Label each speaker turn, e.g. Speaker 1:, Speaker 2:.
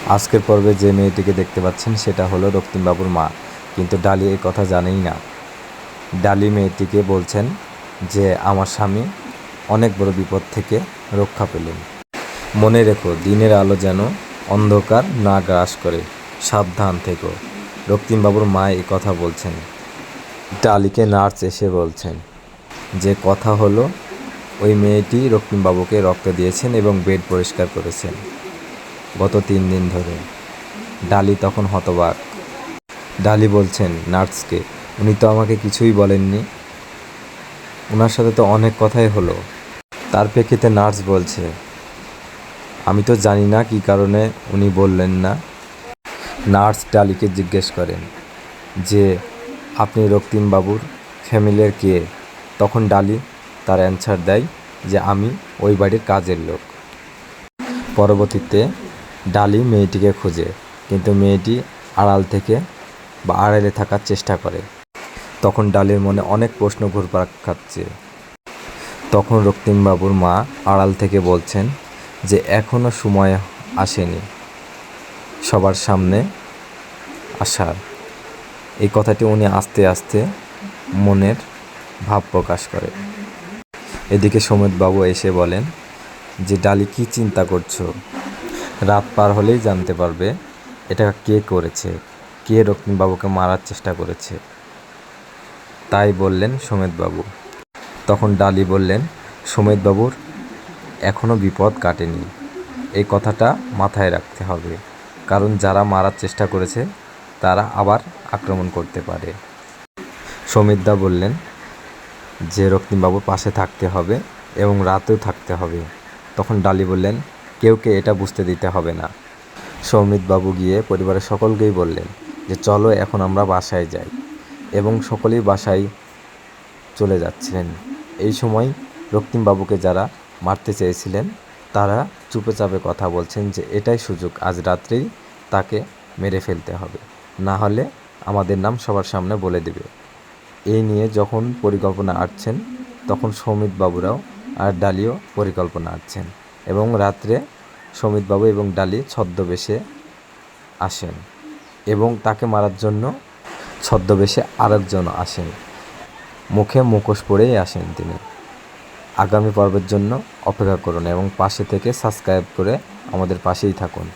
Speaker 1: আজকের পর্বে যে মেয়েটিকে দেখতে পাচ্ছেন সেটা হলো রক্তিমবাবুর মা, কিন্তু ডালি এই কথা জানেই না। ডালি মেয়েটিকে বলছেন যে আমার স্বামী অনেক বড় বিপদ থেকে রক্ষা পেলেন। মনে রেখো, দিনের আলো যেন অন্ধকার না গ্রাস করে, সাবধান থেকো। রক্তিমবাবুর মা এই কথা বলছেন। ডালিকে নার্স এসে বলছেন যে কথা হলো ওই মেয়েটি রক্তিমবাবুকে রক্ত দিয়েছেন এবং বেড পরিষ্কার করেছেন গত 3 দিন ধরে। ডালি তখন হতবাক। ডালি বলছেন নার্সকে, উনি তো আমাকে কিছুই বলেননি, ওনার সাথে তো অনেক কথাই হলো। তার প্রেক্ষিতে নার্স বলছে, আমি তো জানি না কী কারণে উনি বললেন না। নার্স ডালিকে জিজ্ঞেস করেন যে আপনি রক্তিমবাবুর ফ্যামিলির কে? তখন ডালি তার অ্যান্সার দেয় যে আমি ওই বাড়ির কাজের লোক। পরবর্তীতে ডালি মেয়েটিকে খোঁজে, কিন্তু মেয়েটি আড়ালে থাকার চেষ্টা করে। তখন ডালির মনে অনেক প্রশ্ন ঘুরপাক খাচ্ছে। তখন রক্তিমবাবুর মা আড়াল থেকে বলছেন যে এখনও সময় আসেনি সবার সামনে আসার। এই কথাটি উনি আস্তে আস্তে মনের ভাব প্রকাশ করে। এদিকে সমিতবাবু এসে বলেন যে ডালি কী চিন্তা করছো? রাত পার হলেই জানতে পারবে এটা কে করেছে, কে রক্তিমবাবুকে মারার চেষ্টা করেছে, তাই বললেন সমিতবাবু। তখন ডালি বললেন, সমিতবাবুর এখনও বিপদ কাটেনি, এই কথাটা মাথায় রাখতে হবে, কারণ যারা মারার চেষ্টা করেছে তারা আবার আক্রমণ করতে পারে। সমিতদা বললেন যে রক্তিমবাবুর পাশে থাকতে হবে এবং রাতেও থাকতে হবে। তখন ডালি বললেন, কেউকে এটা বুঝতে দিতে হবে না। সৌমিতবাবু গিয়ে পরিবারের সকলকেই বললেন যে চলো এখন আমরা বাসায় যাই, এবং সকলেই বাসায় চলে যাচ্ছিলেন। এই সময় রক্তিমবাবুকে যারা মারতে চেয়েছিলেন তারা চুপচাপে কথা বলছেন যে এটাই সুযোগ, আজ রাত্রেই তাকে মেরে ফেলতে হবে, না হলে আমাদের নাম সবার সামনে বলে দেবে। এই নিয়ে যখন পরিকল্পনা আঁটছেন তখন সৌমিতবাবুরাও আর ডালিও পরিকল্পনা আঁটছেন, এবং রাত্রে সমিতবাবু এবং ডালি ছদ্মবেশে আসেন এবং তাকে মারার জন্য ছদ্মবেশে আরেকজন আসেন, মুখে মুখোশ পরেই আসেন তিনি। আগামী পর্বের জন্য অপেক্ষা করুন এবং পাশে থেকে সাবস্ক্রাইব করে আমাদের পাশেই থাকুন।